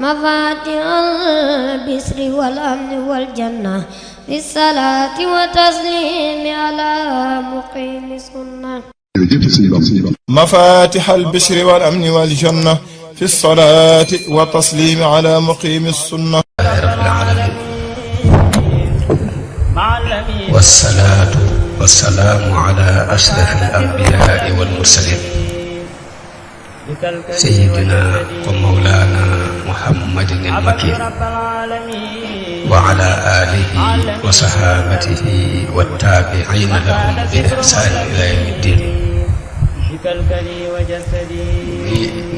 مفاتيح البشر والأمن والجنة في الصلاة وتسليم على مقيم السنة. مفاتيح البشر والأمن والجنة في الصلاة والتسليم على مقيم السنة. رب العالمين والصلاة والسلام على أشرف الأنبياء والمرسلين سيدنا ومولانا محمد المكين وعلى آله وصحابته والتابعين لهم بإحسان إلى يوم الدين.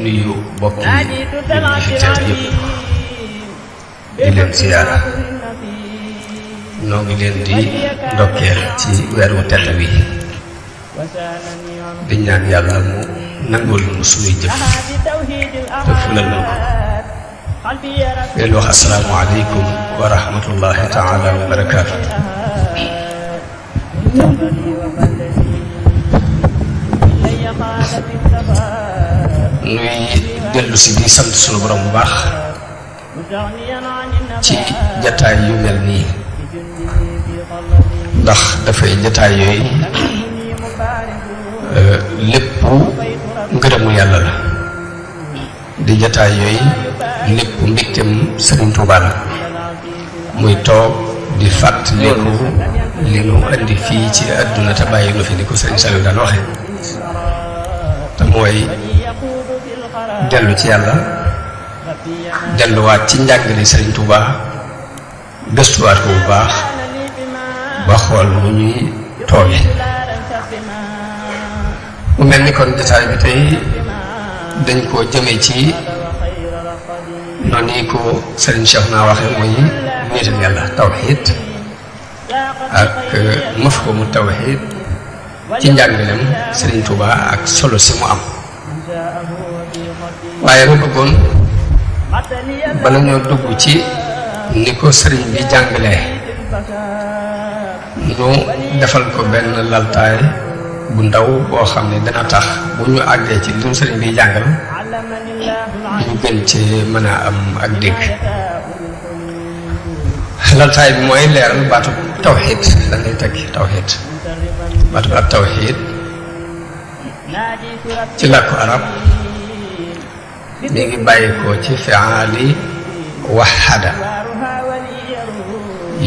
nuyu bokk yi fi teew yëpp di leen ziyaara noo ngi leen di ndokkeel ci weeru tedd wi di ñaan yàlla mu nangul nu suñuy jëf te fulal na ko leen wax assalaamu aleykum wa rahmatullahi taala wa barakaatu. nuy dellu si di sant sunu borom bu baax ci jataay yu mel nii ndax dafay jataay yooyu lépp ngërëmu yàlla la di jataay yooyu lépp mbégtem Sëriñ Tuubaa la muy toog di fàttaliku li nu andi fii ci àdduna te bàyyi nu fi ni ko Sëriñ Saliou daan waxe te mooy dellu ci yàlla delluwaat ci njàngale Sëriñ Tuubaa gëstuwaat ko bu baax ba xool mu ñuy tooge mu mel ni kon jotaay bi tey dañ koo jëmee ci noonu ko Sëriñ Cheikh naa waxe muy wéetal yàlla tawxiid ak mafhumu tawxiid ci njàngalem Sëriñ Tuubaa ak solo si mu am waaye ma bëggoon bala ñoo dugg ci ni ko sëriñ bi jàngalee ñu defal ko benn laltaay bu ndaw boo xam ne dana tax bu ñu àggee ci li ñu sëriñ bi jàngal ñu gën ci mën a am ak dégg. laltaay bi mooy leeral baatu tawxiid lan lay tekki tawxiid baatu ak tawxiid ci làkku arab mi ngi bàyyi ko ci fi'aali waxada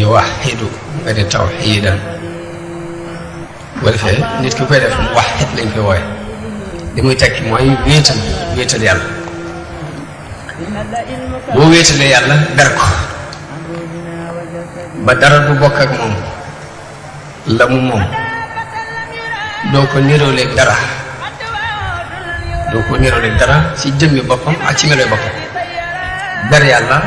yuwaxidu nga di tawxiidan bu defee nit ki koy def mu waxit lañ koy wooye li muy tekki mooy wéetal yàlla boo wéetalee yàlla ber ko ba dara du bokk ak moom la mu moom doo ko niróoleeg dara ci jëmmi boppam ak ci meloy boppam ber yàlla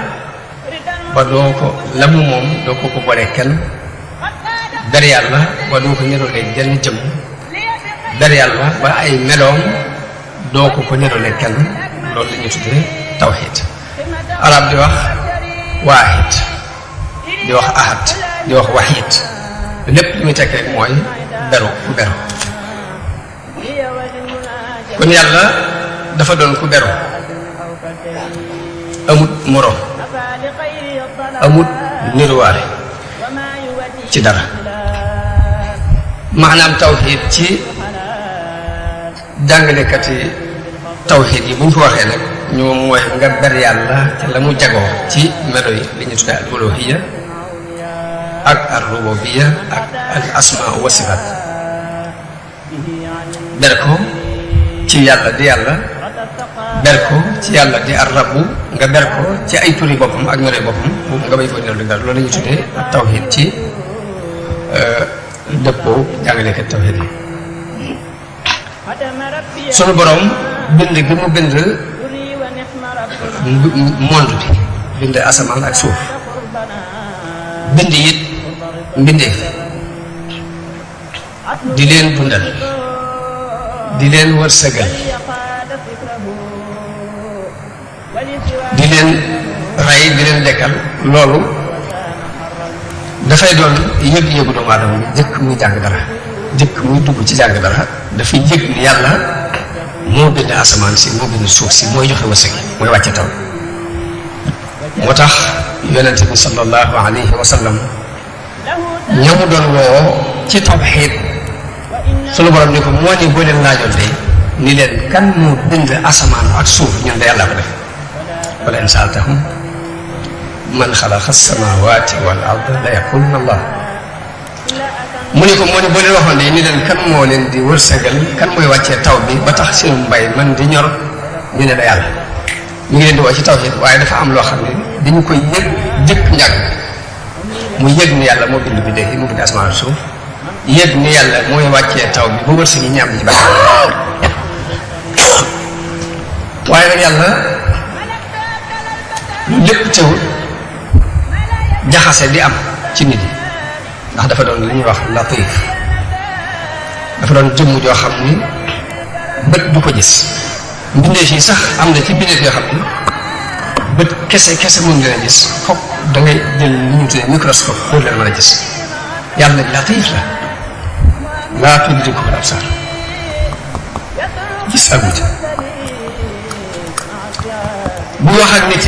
ba doo ko la mu moom doo ko ko boole kenn ber yàlla ba doo ko niróoleeg jenn jëm ber yàlla ba ay meloom doo ko ko niróoleeg kenn loolu la ñuy tuddee tawxiid arab di wax waahid di wax ahad di wax waxiid lépp li muy tekk rek mooy beru ku beru kon yàlla dafa doon ku beru amut moroom amut niruwaale ci dara maanaam tawxiid ci jàngalekati tawxiid yi bu ñu ko waxee nag ñoom mooy nga ber yàlla ci la mu jagoo ci melo yi li ñu tuddee al uluhiyya ak al rububiyya ak al asmaa wa sifaat ber ko ci yàlla di yàlla ber ko ci yàlla di ar rabbu nga ber ko ci ay turi boppam ak meloy boppam nga bañ ko dellu dara loolu la ñuy tuddee tawxiid ci dëppoo jàngalekat tawxiid yi sunu borom bind gi mu bind monde bi bind asamaan ak suuf bind it mbindeef di leen dundal di leen wërsëgal di leen rey di leen dekkal loolu dafay doon yëg-yëgu doomu aadama bi jëkk muy jàng dara jëkk muy dugg ci jàng dara dafay yëg ni yàlla moo bind asamaan si moo bind suuf si mooy joxe wërsëg mooy wàcce taw moo tax yonente bi sallallahu alayhi wa sallam ñamu doon woo ci tawxiid sunu borom ni ko moo ni boo leen laajoon de ni leen kan moo bind asamaan ak suuf ñun de yàlla ko def wala in saaltahum man xalaqa samawati wal arda la yaquluna allah mu ni ko moo ni boo leen waxoon de ni leen kan moo leen di wërsëgal kan mooy wàccee taw bi ba tax seen mbay man di ñor ñu ne la yàlla ñu ngi leen di woo ci tawxiid waaye dafa am loo xam ne dañu koy yëg jëkk njàng mu yëg ni yàlla moo bind bi dee mu bind asamaan ak suuf yëg ni yàlla mooy wàccee taw bi ba wërsëg yi ñaam di ci baax waaye nag yàlla lépp teewul jaxase di am ci nit yi ndax dafa doon li ñuy wax latif dafa doon jëmm joo xam ni bët du ko gis mbindeef yi sax am na ci mbindeef yoo xam ni bët kese mën leen a gis foog da ngay jël li ñu tuddee microscope pour leen mën a gis yàlla latif la laa tudrikuhu l-absaar gis ak wuti bu wax ak nit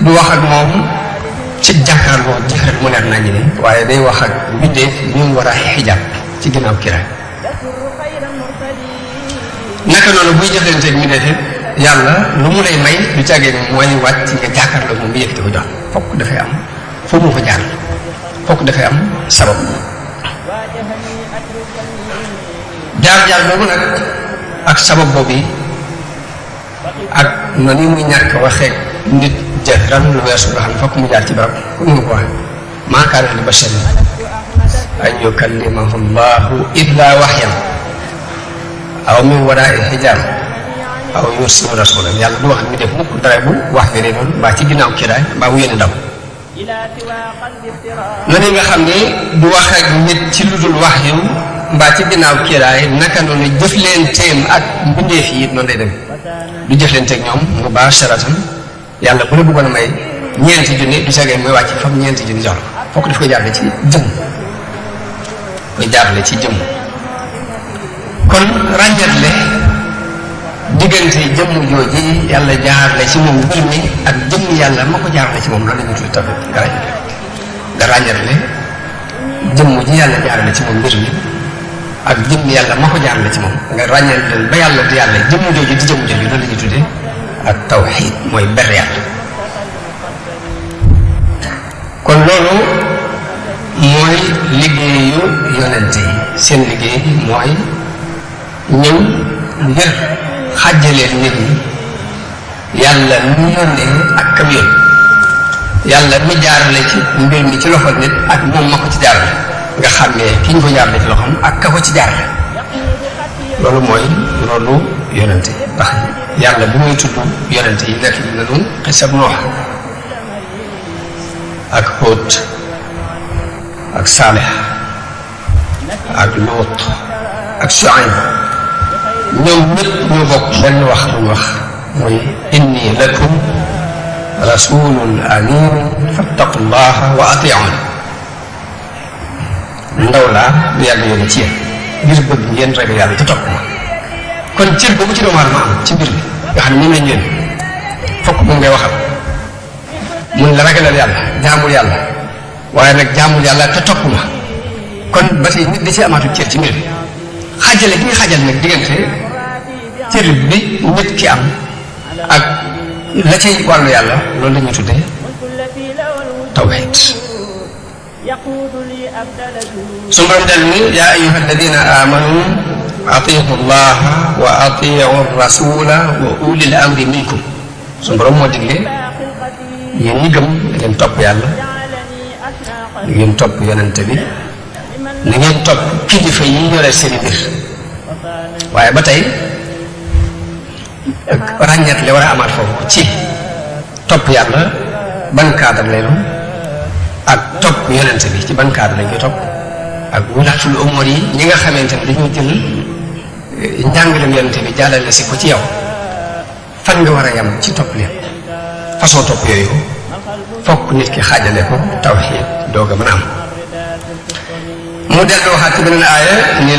du wax ak moom ci jàkkaarloo jëf rek mu leer nañu ni waaye day wax ak mbindeef ñu war a xijaab ci ginnaaw kiraay naka noonu buy jëflanteeg mbindeef yàlla lu mu lay may du càggee ni mooy wàcc nga jàkkaarloo moom bi yëkkati ko jox fokk dafay am foo mu fa jaar fokk dafay am sabab jaar boobu nag ak sabab boobu ak na ni muy ñàkk waxee nit jahran lu weesu nga xam ne fokk mu jaar ci barab ku ñu ko waxee maa kaana li basharin an yukallimahu llahu illa waxyan aw min waraai xijaab aw yursila rasulan yàlla du wax mi def mukk dara bu wax ne noonu mbaa ci ginnaaw kiraay mbaa mu yéene ndaw noonu nga xam ne du wax ak nit ci lu dul wax yu mbaa ci ginnaaw kiraay naka noonu jëflenteem ak mbindeef yi it noonu lay dem du jëflenteeg ñoom mubasharatan yàlla bu la bëggoon a may ñeenti junni du sagee mooy wàcc fam ñeenti junni jox la fokk daf koy jaarale ci jëm koy jaarale ci jëm kon ràññatle diggante jëmm jooji yàlla jaarale ci moom mbir mi ak jëmm yàlla ma ko jaarale ci moom loolu la ñu tudd tawhid nga ràññatle jëmm ji yàlla jaarale ci moom mbir mi ak jëmm yàlla ma ko jaarale ci moom nga ràññal leen ba yàlla di yàlla jëmm jooju di jëmm jooju loolu la ñuy tuddee ak tawxiid mooy ber yàlla kon loolu mooy liggéeyu yonente yi seen liggéey mooy ñëw ngir xàjjaleen nit ñi yàlla mu yónnee ak kam yónni yàlla mi jaarale ci mbir mi ci loxo nit ak moom ma ko ci jaarale nga xàmmee ki ñu ko jaarale ci loxoom ak ka ko ci jaarale loolu mooy loolu yonente ndax yàlla bi muy tudd yonente yi nekk na nun xisab Noox ak Hóot ak Saalix ak Luut ak Suayb ñoom ñëpp ñoo bokk benn wax bu ñu wax mooy inni lakum rasulun amin fattaqullaha wa atiun ndaw laa du yàlla yónni ci yéen ngir bëgg ngeen ragal yàlla te topp ma kon cër boobu ci doomu aadama am ci mbir mi nga xam ne moom lañ yónni fokk moom ngay waxal mun la ragalal yàlla jaamul yàlla waaye nag jaamul yàlla te topp ma kon ba tey nit da ci amaatu cër ci mbir mi xaajale gi nga xaajal nag diggante cër bi nit ki am ak la cay wàllu yàlla loolu la ñuy tuddee tawhid suñu borom del ni yaa ayuha alladina amanu atiu llaha wa atiu rasula wa ulil amri minkum suñu borom moo digle yéen ñi gëm na ngeen topp yàlla na ngeen topp yonente bi na ngeen topp kilifa yi yore seen mbir waaye ba tey ràññeet li war a amaat foofu ci topp yàlla ban cadre lay doon ak topp yonente bi ci ban cadre lañ koy topp ak wulaatul umur yi ñi nga xamante ne dañoo jël njàngalem yonente bi jàllale si ko ci yow fan nga war a yam ci topp leen façon topp yooyu fokk nit ki xaajale ko tawxiid doog a mën a am mu dellu waxaat ci beneen aaya ni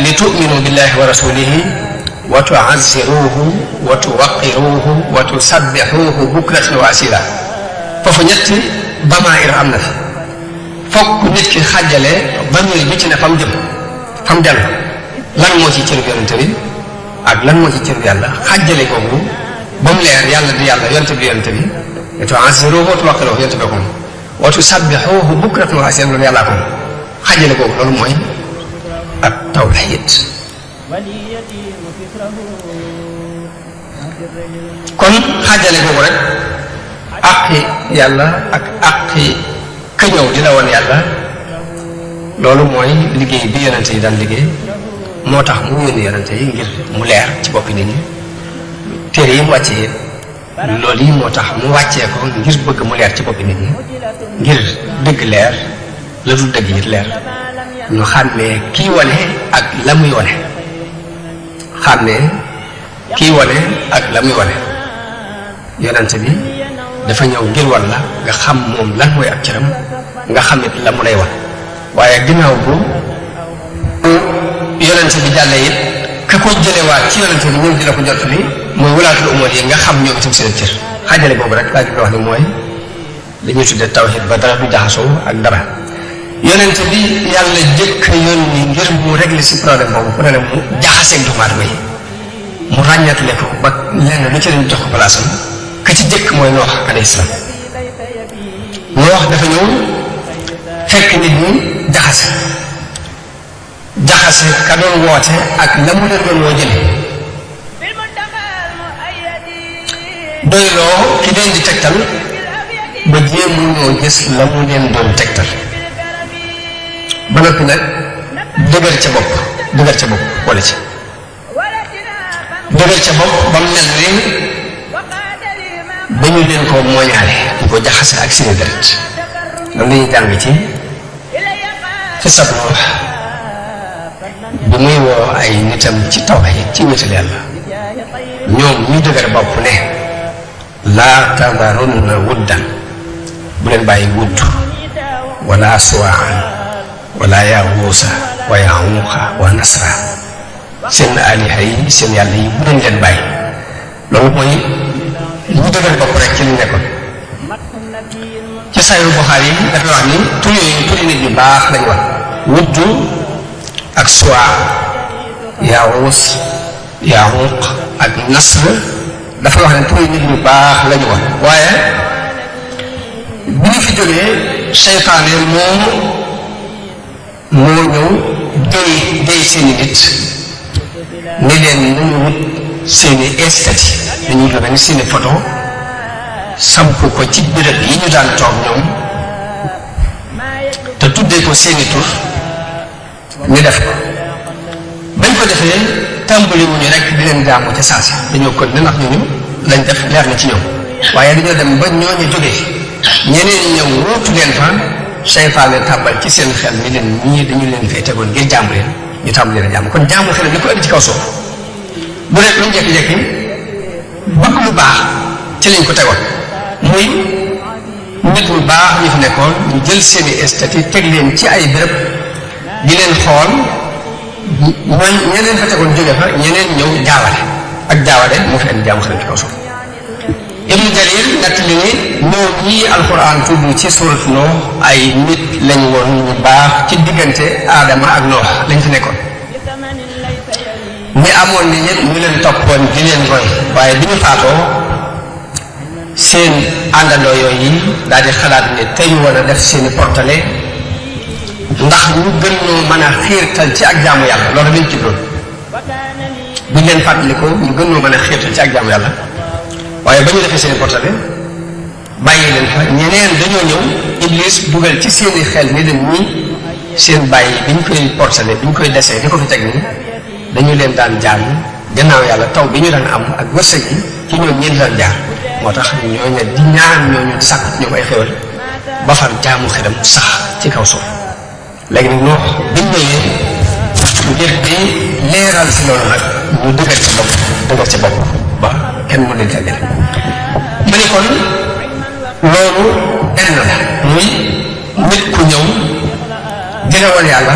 li tuminu billahi wa rasulihi wa tuazziruhu wa tuwaqiruhu wa tusabbixuhu bukratan wa asila foofu ñetti damair am na fi fokk nit ki xàjjale damir bi ci ne fa mu jëm fa mu dellu lan moo ci cëru yonente bi ak lan moo ci cëru yàlla xàjjale googu ba mu leer yàlla di yàlla yonente bi yonente bi eto ansiruhu wa tuwaqqiruhu yonente bi ko wa tusabbihuhu bukratan wa asiilan loolu yàllaa ko xàjjale googu loolu mooy ak tawxiid kon xàjjale googu rek àqi yàlla ak àqi ka ñëw di la woon yàlla loolu mooy liggéey bi yonente yi daan liggéey moo tax mu yónni yonente yi ngir mu leer ci boppi nit ñi téere yi mu wàccee loolu yi moo tax mu wàccee ko ngir bëgg mu leer ci boppi nit ñi ngir dëgg leer la dul dëgg it leer ñu xàmmee kii wane ak la muy wane xàmmee kii wane ak la muy wane yonente bi dafa ñëw ngir wan la nga xam moom lan mooy ak cëram nga xam it la mu lay wan waaye ginnaaw bu yonente bi jàllee it ka ko jëlewaat ci yonente bi ñëw di la ko jot li mooy walaatul umur yi nga xam ñoom itam seen cër xaajale boobu rek laa jublu wax ni mooy li ñuy tuddee tawhid ba dara du jaxasoo ak dara yonente bi yàlla jëkk yónni ngir mu régler si problème boobu problème mu jaxaseeg doomu aadama yi mu ràññatle ko ba lenn lu ci leen jox ko palaasam ka ci jëkk mooy Noox alayhi salaam Noox dafa ñëw fekk nit ñi jaxase ka doon woote ak la mu leen doon woo jële doyloo ki leen di tegtal ba jéemu ñoo gis la mu leen doon tegtal ba noppi nag dëgër ca bopp wala ci dëgër ca bopp ba mu mel ni dañu leen ko mooñaale di ko jaxase ak seeni deret loolu lañuy jàng ci xisab Noox bi muy woo ay nitam ci tawhiid ci wéetal yàlla ñoom ñu dëgër bopp ne laa tadarunna wuddan bu leen bàyyi wudd wala suwaan wala yaguusa wa yaquuqa wa nasra seen aliha yi seen yàlla yi bu leen leen bàyyi loolu mooy ñu dëgër bopp rek ci li nekkoon ci Sahih Bukhari yi dafay wax ni tur yooyu turi nit ñu baax lañu wax wudd ak suwa yaguus yaquuq ak nasr dafa wax ne turi nit ñu baax lañu wax waaye bi ñu fi jógee seytaane moo ñëw déy seeni nit ne leen nañu wut seeni statut dañuy jóge ni seeni photo samp ko ci béréb yi ñu daan toog ñoom te tuddee ko seeni tur ñu def ko bañ ko defee tàmbali wuñu rek di leen jaamu ca saasi dañoo kon ne ndax ñooñu lañ def leer na ci ñoom waaye dañoo dem ba ñooñu jógee ñeneen ñëw wóotu leen fa seytaane tàbbal ci seen xel ni leen ñii dañu leen fay tegoon ngir jaamu leen ñu tàmbali leen a jaamu kon jaamu xel li ko indi ci kaw suuf bu rek luñ jekki-jekki bëgg lu baax ci lañ ko tegoon muy nit ñu baax ñu fi nekkoon ñu jël seeni statut teg leen ci ay béréb di leen xool ñeneen fa tegoon jóge fa ñeneen ñëw jaawale ak jaawale moo fi indi jaamu xel ci kaw suuf Ibnu Jarir nett li ni ñoom ñii alquran tudd ci surat Noox ay nit lañ woon ñu baax ci diggante Aadama ak Noox lañ fi nekkoon ñi amoon ni ñëpp ñu leen toppoon di leen roy waaye bi ñu faatoo seen àndandoo yooyu daal di xalaat ne tey war a def seeni portale ndax ñu gën ñoo mën a xiirtal ci ak jaamu yàlla loolu lañ ci doon buñ leen fàttaliku ñu gën ñoo mën a xiirtal ci ak jaamu yàlla waaye ba ñu defee seeni portale bàyyi leen fa ñeneen dañoo ñëw Iblis dugal ci seeni xel ni leen ñi seen bàyyi bi ñu koy portale bi ñu koy desee di ko fi teg nii dañu leen daan jaamu gannaaw yàlla taw bi ñu daan am ak wërsëg yi ci ñoom ñeen daan jaar moo tax ñooñu di ñaan ñooñu di sàkk ñoom ay xéwal ba far jaamu xelam sax ci kaw suuf léegi nag Noox biñ ñëwee ngir di leeral si loolu nag ñu dëgër ci bopp ba kenn mu leen tàggale ma ni kon loolu benn la muy nit ku ñëw jëlewal yàlla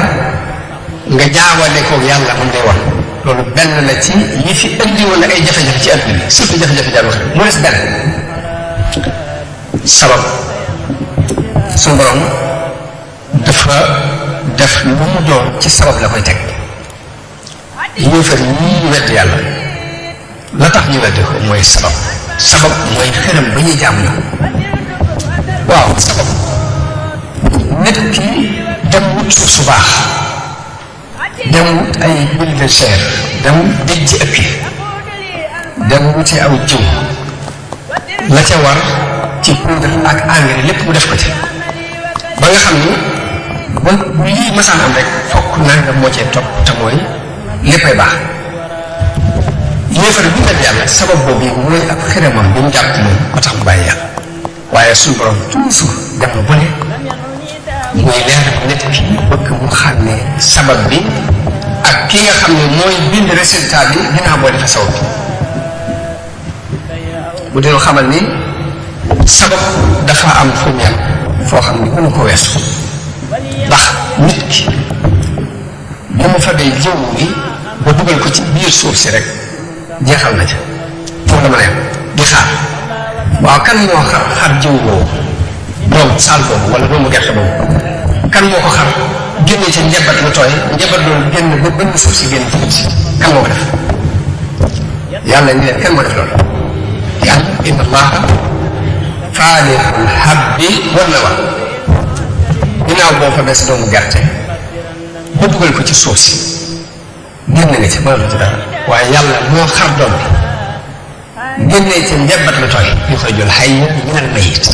nga jaawale koog yàlla moom day wax loolu benn la ci yi fi indi woon ay jafe-jafe ci àdduna bi surtout jafe-jafe jaamu xel mu des benn sabab suñu borom dafa def lu mu doon ci sabab la koy teg yéefar yi wedd yàlla la tax ñu weddi ko mooy sabab mooy xërëm ba ñuy jaam na waaw sabab nit ki dem wut suuf su baax dem wut ay bulle de chair dem dëj ci ëpp dem wuti aw jiw la ca war ci poudre ak engrais lépp mu def ko ci ba nga xam ni bu lii masaan am rek fokk nangam moo cee topp te mooy léppay baax yéefar bi nga yàlla sabab boobu mooy ab xërëmam bi mu jàpp moom ko tax mu bàyyi yàlla waaye suñu borom toujours dem na bu ne muy leer nit ki bëgg mu xam ne sabab bi ak ki nga xam ne mooy bind résultat bi dinaa boo defee sabab bi bu dee xamal ni sabab dafa am fu mu yem foo xam ne mënu ko weesu ndax nit ki bi mu fa dee jiw bi ba dugal ko ci biir suuf si rek jeexal na ca foofu la mën a yem di xaar waaw kan moo xar jiw boobu doom saal boobu wala doomu gerte boobu kan moo ko xar génne ca njabat lu tooy njabat loolu génn ba bënn suuf si génn ci si kan moo ko def yàlla ni leen kan moo def loolu yàlla inna allaha faalixul habbi wan nawa ginnaaw boo fa bes doomu gerte ba dugal ko ci suuf si génn nga ci mënatu ci dara waaye yàlla moo xar doom bi génnee ca njabat lu tooy ñu koy jël hayya minal mayyit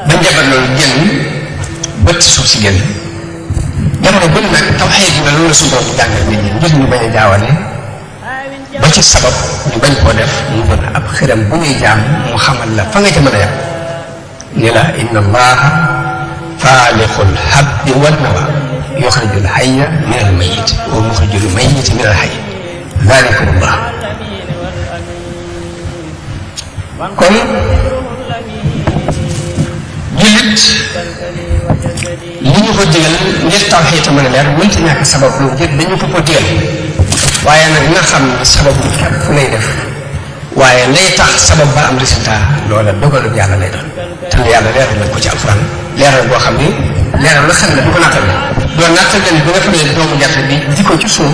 ba njabat loolu génn bët suuf si génn jamono bëri nag tawxiid na loolu su borom jàngal nit ñi ngir ñu bañ a jaawale ba ci sabab ñu bañ koo def mu doon ab xiram bu ñuy jaam mu xamal la fa nga ca mën a yem ni la inna allaha faaliqul habbi wan nawa yuxrijul hayya minal mayyit wa muxrijul mayyit minal hayy dalikum allah kon jullit li ñu ko digal ngir tawxiid mën a leer mënta ñàkk sabab lu ngir dañu ko digal waaye nag nga xam ne sabab bi képp lay def waaye lay tax sabab ba am résultat loola dogalu yàlla lay doon te yàlla leeral nañ ko ci alxuraan leeral boo xam ni leeral la xel la du ko nattal doo nattal leen bi nga xam ne doomu gerte bi di ko ci suuf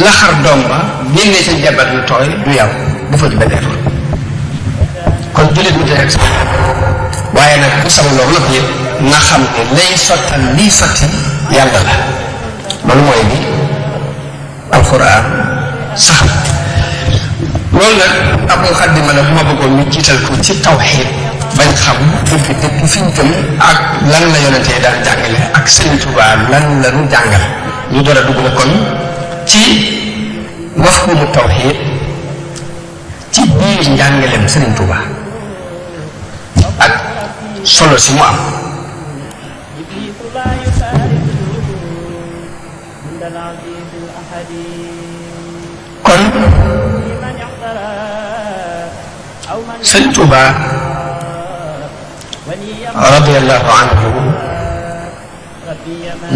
laxar doom ba génnee sa jabar lu tooy du yow dafa ci benn effort kon jullit mu teg waaye nag bu sabab loolu nag yëpp nga xam ne lay sottal lii sotti yàlla la loolu mooy bi alxuraan sax loolu nag ab muqaddima la bu ma bëggoon ñu jiital ko ci tawxiid bañ xam dëgg dëgg fi ñu jëm ak lan la yonentee daan jàngale ak Sëriñ Tuubaa lan la ñu jàngal ñu door a dugg na kon ci mafhumu tawxiid ci biir njàngaleem Sëriñ Tuubaa ak solo si mu am kon Sëriñ Tuubaa radiyallahu anhu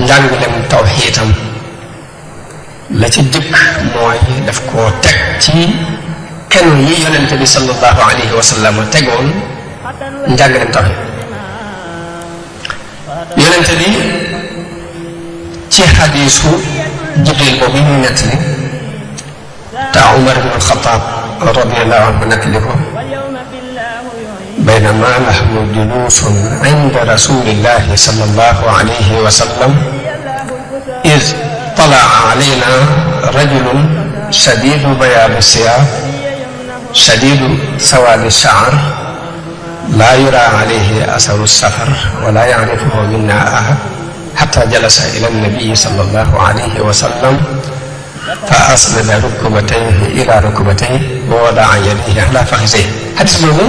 njàngalem tawxiitam la ci jëkk mooy daf koo teg ci kenn yi yonente bi sallallahu alayhi wa sallam tegoon njàngalem tawxiid yonente bi ci xadiisu Jibril boobu ñu nettali te Umar ibn al-Xattaab radiyallahu anhu nettali ko baynama nahnu juluusun inda rasulillahi sallallahu alayhi wa sallam iz talaa alayna rajulun shadiidu bayaadi siyaab shadiidu sawaadi sha'r laa yuraa alayhi asaru safar wa laa yacrifuhu minna ahad xataa jalasa ila nabii sallallahu alayhi wa sallam fa asnada rukbatayhi ila rukbatayhi wa wadaa yadayhi ala faxidayhi. xadis boobu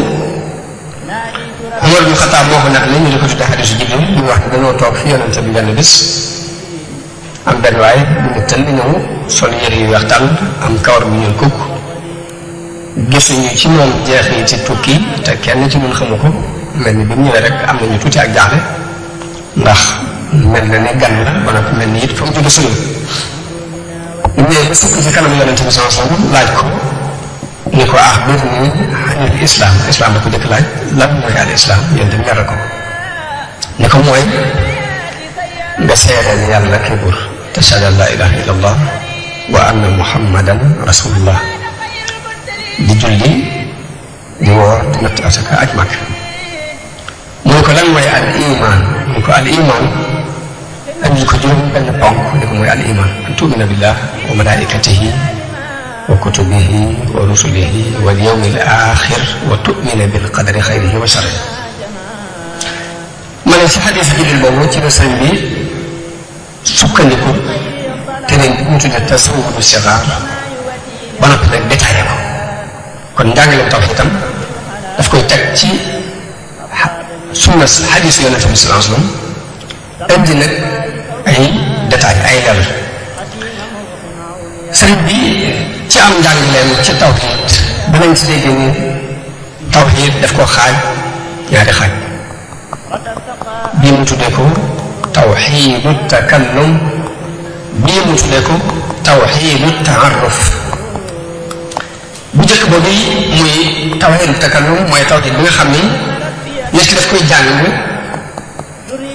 Umar ibn Xattaab moo ko nag la ñu di ko tuddee xadisu Jibril ñu wax ne dañoo toog fi yonente bi benn bis am benn waay bu ñu tëll ñëw sol yëre yu weex tàll am kawar bu ñuul kukk gisuñu ci moom jeexi ci tukki te kenn ci ñun xamu ko mel ni bi mu ñëwee rek am nañu tuuti ak jaaxle ndax mel na ni gan la ba nag mel ni it fa mu jóge sëriñ ñu ñëwee ba sukk ci kanam yonente bi sallallahu alayhi wa sallam laaj ko ni ko axbirnii anil islam da ko jëkk laaj lan mooy al islam yéen dem leeral ko ne ko mooy nga seedeel yàlla ki buur tashhadu an laa ilaha illa allah wa anna muhammadan rasulullah di julli di woor di natt asaka aj mag mu ne ko lan mooy al iman mu ne ko al iman andi ko juróom benn ponk ne ko mooy al iman an tu'mina billah wa malaikatihi wa kutubihi wa rusulihi wal yawmil axir wa tu'mina bil qadari xayrihi wa sharrihi ma ne si xadis Jibril boobu ci la sëñ bi sukkandiku te ne ñu tudde tasawudu sixaar ba noppi nag détaillé ko kon njàngaleem tawhiid itam daf koy teg ci sunna xadisu yonent bi sallallahu alayhi wa sallam indi nag ay détails ay leer sëriñ bi ci am njàngaleem ci tawhiid danañ si dégg ni tawhiid daf koo xaaj ñaari xaaj bii mu tuddee ko tawxiidu takallum bii mu tuddee ko tawxiidu taaruf bu njëkk boobu muy tawxiidu takallum mooy tawxiid bi nga xam ni nit ki daf koy jàng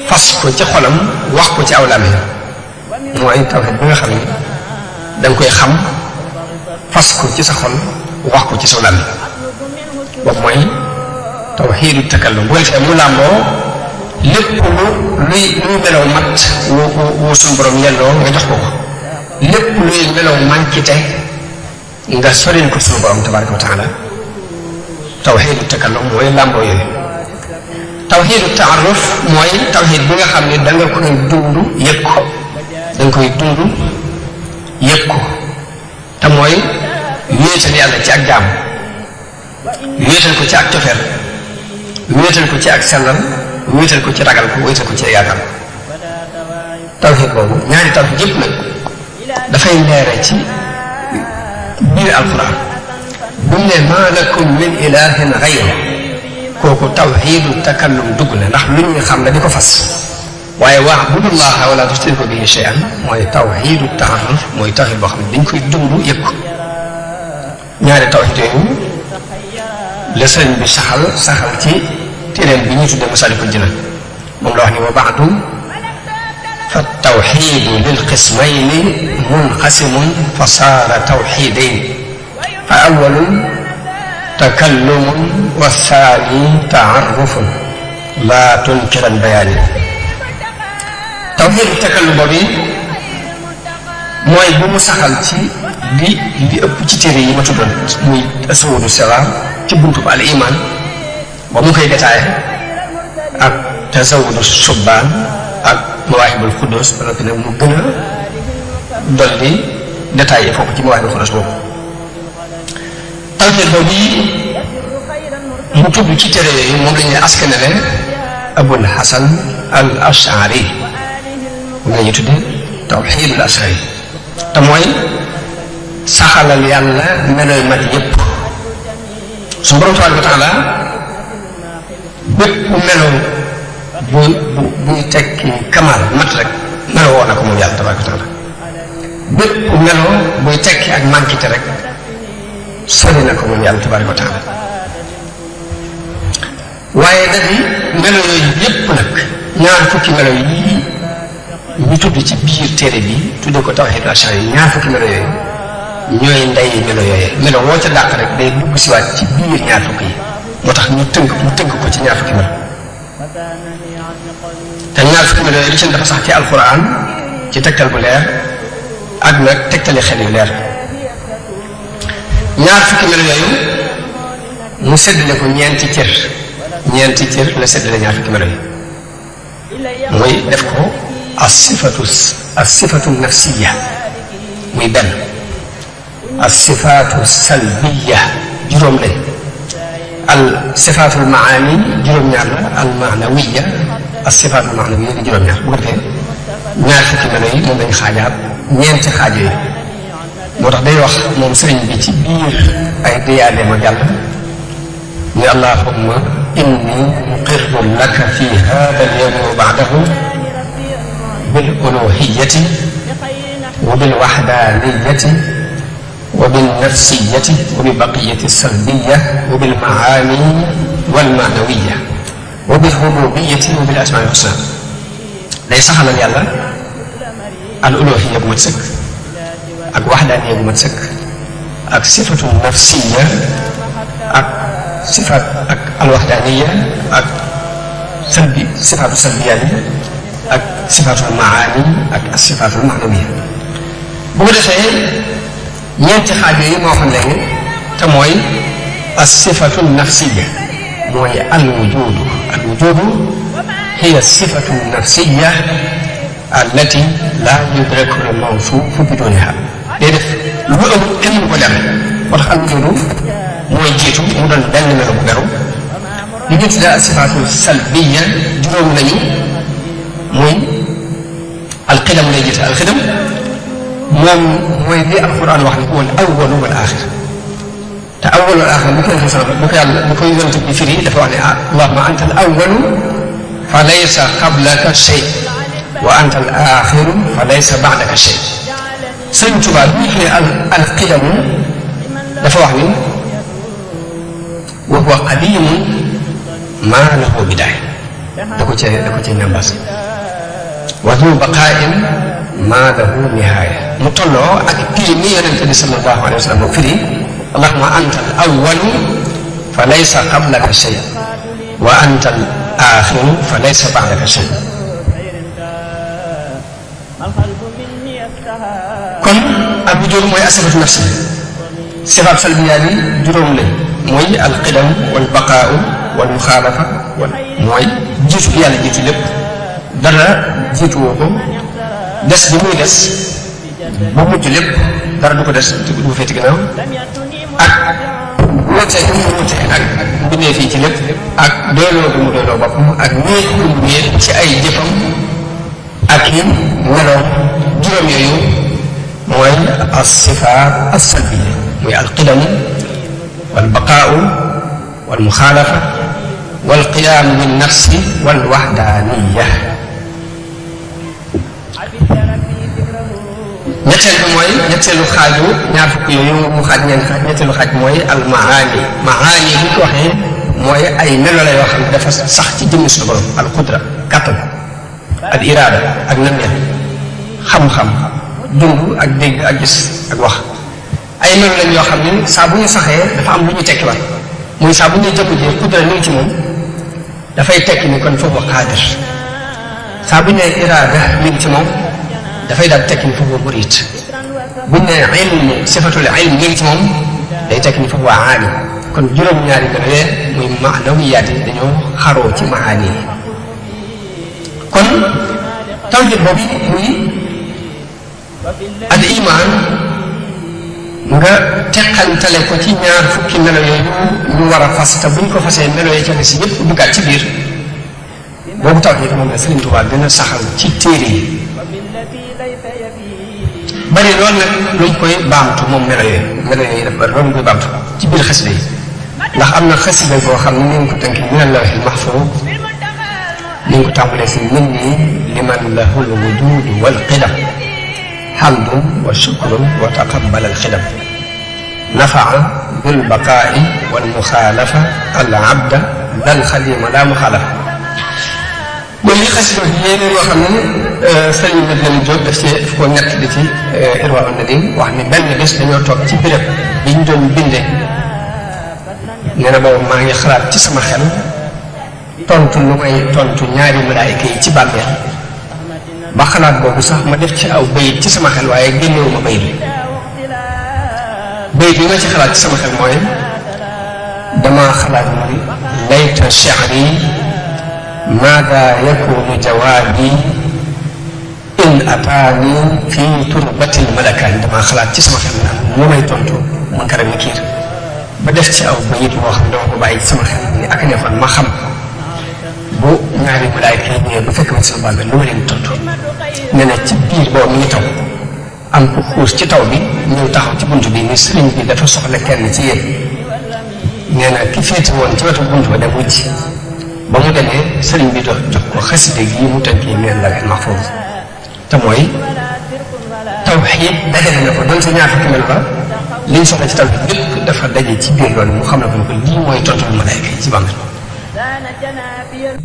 fas ko ci xolam wax ko ci aw làmmiñ mooy tawxiid bi nga xam ni danga koy xam fas ko ci sa xol wax ko ci sa làmmiñ boobu mooy tawxiidu takallum bu defee mu làmboo lépp luy melaw mat wu suñu borom yelloo nga jox ko ko lépp luy melaw mànkite nga soril ko suñu borom tabaraka wa taala tawxiidu takallum mooy làmboo yooyu tawxiidu taaruf mooy tawxiid bi nga xam ne da nga koy dund yëg ko da nga koy dund yëg ko te mooy wéetal yàlla ci ak jaam wéetal ko ci ak cofeel wéetal ko ci ak sellal wéetal ko ci ragal ko wéetal ko ci yaakaar tawxiid boobu ñaari tawxiid yëpp nag dafay leere ci biir alquran bu mu ne maa lakum min ilahin gayru kooku tawxiidu takallum dugg na ndax lu ñu xam ne di ko fas waaye wa'budullaha wala tushriku bihi shay'an mooy tawxiidu taaruf mooy tawxiid boo xam ne dañ koy dund yëg ko ñaari tawxiid yooyu la sëriñ bi saxal ci téeréem bi ñuy tuddee Masaalikul Jinaan moom la wax ni wa ba'du fa tawxiidu lil qismayni munqasimun fa saara tawxiidayni fa awwalun takallumun wa saani taarufun laa tunkiran bayaani tawxiidu takallum boobu mooy bu mu saxal ci li ëpp ci téere yi ma tuddoon muy tasawudu sixaar ci buntu al iman ba mu koy détaillé ak tasawudu subbaan ak mawaahibul xudus ba noppi nag mu gën a dolli détaillé foofu ci mawaahibul xudus boobu tawxiid boobu mu tudd ci téere yooyu moom la ñuy askanale abul hasan al ashari moom la ñuy tudde tawxiidul ashari te mooy saxalal yàlla meloy mat yépp su borom tabaaraka wa taala bépp melo buy tekki kamal mat rek melo woo na ko moom yàlla tabaaraka wa taala bépp melo buy tekki ak mànkite rek sori na ko moom yàlla tabaaraka wa taala waaye dafi melo yooyu yépp nag ñaar fukki melo yi ñu tudd ci biir téere bi tudde ko tawxiidul ashari yi ñaar fukki melo yooyu ñooy ndey melo yooyu melo woo ca dàq rek day dugg si waat ci biir ñaar fukki yi moo tax ñu tënk ko ci ñaar fukki melo te ñaar fukki melo yooyu li ci dafa sax ci alquran ci tegtal bu leer ak nag tegtali xel yu leer ñaar fukki melo yooyu mu séddale ko ñeenti cër la séddale ñaar fukki melo yi muy def ko as-sifatu nafsiya muy benn as-sifatu salbiya juróom lañ al-sifatul maani juróom-ñaar la al-maanawiya as-sifatul maanawiya di juróom-ñaar bu ko defee ñaar fukki melo yi moom lañ xaajaat ñeenti xaaj yooyu moo tax day wax moom sëriñ bi ci biir ay diyaale ma yàlla ni allahumma inni muqirru laka fi hada al-yawmi wa ba'dahu bil uluhiyyati wa bil wahdaniyati wa bil nafsiyati wa bi baqiyati salbiyya wa bil maani wal maanawiya wa bil rububiyyati wa bil asmaa'il husna day saxalal yàlla al uluhiyya bu mat sëkk ak waxdaaniyya bu mat sëkk ak sifatu nafsiyya ak sifaat ak al waxdaaniyya ak sifaatu salbiyaani ak sifaatul maani ak sifaatul maanawiya bu ko defee ñeenti xaaj yooyu moo xam léegi te mooy as sifatu nafsiya mooy al wujudu hiya sifatu nafsiya allati la yudraku al mawsuufu biduniha day def lu amul kenn ko dem moo tax al wujudu mooy jiitu mu doon benn melo bu beru li ñu tuddee sifatu salbiya juróom lañu mooy alqidam lay jiite alqidam moom mooy li alquran wax ni huwa al awwalu wal axir te awwalu wal axir bu ko defee sax bu ko yàlla bu ko yonent bi firi dafa wax ne allahumma anta al awwalu fa laysa qablaka shay wa anta al axiru fa laysa baadaka shay. Sëñ Tuubaa bi ñu tuddee alqidamu dafa wax ni wa huwa qadiimun maa lahu bidaaya da ko cee ñambaas wa du baqaa'in maa lahu nihaaya mu tolloo ak firi mi yonent bi sallallahu alayhi wa sallam firi allahumma anta al awwalu fa laysa qablaka shay wa anta al axiru fa laysa ba'daka shay. kon ak bu juróom mooy asifatu nafsi sifaat salbiyaa yi juróom lañ mooy alqidam wal baqaa'u wal muxaalafa mooy jiitu yàlla jiitu lépp dara jiitu woo ko des bi muy des ba mujj lépp dara du ko des du ko féeti ginnaaw ak wute bi mu wute ak bindee fii ci lépp ak doyloo bi mu doyloo boppam ak wéet bi mu wéet ci ay jëfam ak yi meloom juróom yooyu mooy as sifaat as salbiya muy alqidam wal baqaa'u wal muxaalafa wal qiyaam bin nafsi wal waxdaaniya. ñetteel bi mooy ñetteelu xaaju ñaar fukk yooyu mu xaaj ñeent xaaj ñetteelu xaaj mooy al maani maani bu ñu ko waxee mooy ay melo la yoo xam ne dafa sax ci jëmmi suñu borom al qudra kàttan al iraada ak namya xam-xam dund ak dégg ak gis ak wax ay melo lañ yoo xam ne saa bu ñu saxee dafa am lu ñu tekkiwaat muy saa bu ñu jëmm ji qudra ni ci moom dafay tekki ni kon foofu qaadir saa bu ñu nee iraada mi ngi ci moom dafay daal tekki ni foofu murid bu ñu nee ilm sifatul ilm mi ngi ci moom day tekki ni foofu aalim kon juróom-ñaari melo yee muy maanawiyaat yi dañoo xaroo ci maani yi kon tawhid boobu muy al iman nga teqantale ko ci ñaar fukki melo yooyu ñu war a fas te buñ ko fasee melo yi ca des yëpp duggaat ci biir boobu tawhid moom la Sëriñ Tuubaa gën a saxal ci téere yi bari loolu nag luñ koy baamtu moom melo yooyu daf bari loolu luñ koy baamtu ci biir xasida yi ndax am na xasida boo xam ne ni nga ko tënk min al-lawhil mahfuuz ni nga ko tàmbalee si minni liman lahul wujuud wal qidam hamdun wa shukrun wa taqabbal al xidam nafaa bil baqaa'i wal muxaalafa al abda dal xalima laa muxaalafa mooy li xasida yeneen yoo xam ne sëriñ bi leen jóg daf ci daf ko ñett di ci Irwaa an-Nadim wax ni benn bés dañoo toog ci béréb bi ñu doon binde nee na boobu maa ngi xalaat ci sama xel tontu lu may tontu ñaari malaayika yi ci bàmmeel ba xalaat boobu sax ma def ci aw bayit ci sama xel waaye génnewu ma bayit bayit bi nga ci xalaat ci sama xel mooy dama xalaat ni layta shi'ri maada yakunu jawaabi in ataani fi turbatil malakaan dama xalaat ci sama xel naan lu may tontu Munkar ak Nakiir ba def ci aw bayit boo xam ne dama ko bàyyi ci sama xel ni ak neexoon ma xam bu ñaari malaayka yi ñëwee ba fekk ma sama bàmmeel lu ma leen tontu nee na ci biir boobu mi ngi taw am ko xuus ci taw bi ñëw taxaw ci bunt bi ni sëriñ bi dafa soxla kenn ci yéen nee na ki féete woon ci wetu bunt ba dem wujj ba mu demee sëriñ bi jox ko xaside gi mu tënk yi meen lawhil mahfuuz te mooy tawhiid dajale na ko doon sa ñaar fukki mel ba liñ soxla ci tawhiid lépp dafa daje ci biir loolu mu xam ne ko lii mooy tontu malaayka yi ci bàmmeel جنابي